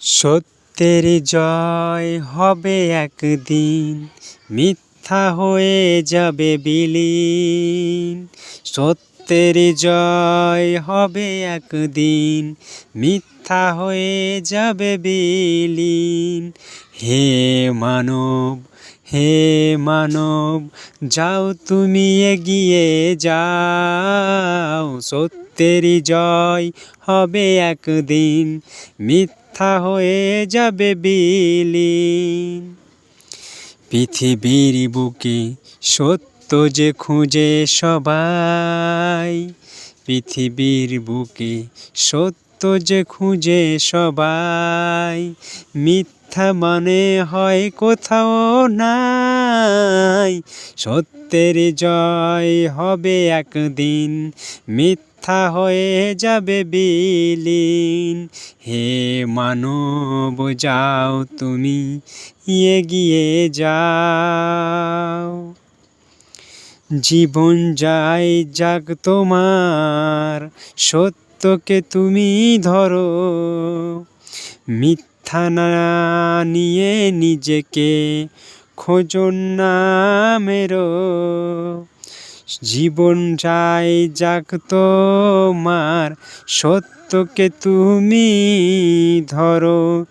সত্যের জয় হবে একদিন, মিথ্যা হয়ে যাবে বিলীন। সত্যের জয় হবে একদিন, মিথ্যা হয়ে যাবে বিলীন। হে মানব, হে মানব, যাও তুমি এগিয়ে যাও। সত্যের জয় হবে একদিন, মিথ্যা হয়ে যাবে বিলীন। পৃথিবীর বুকে সত্য যে খুঁজে সবাই, পৃথিবীর বুকে সত্য যে খুঁজে সবাই, মিথ্যা মানে হয় কোথাও নাই। সত্যের জয় হবে একদিন, মিথ্যা হয়ে যাবে বিলীন। হে মানব, যাও তুমি এগিয়ে যাও। জীবন যাই যাক তোমার, সত্যকে তুমি ধরো। মিথ্যা না নিয়ে নিজেকে খোঁজো না মেরো। জীবন যাই যাক তোমার, সত্যকে তুমি ধরো।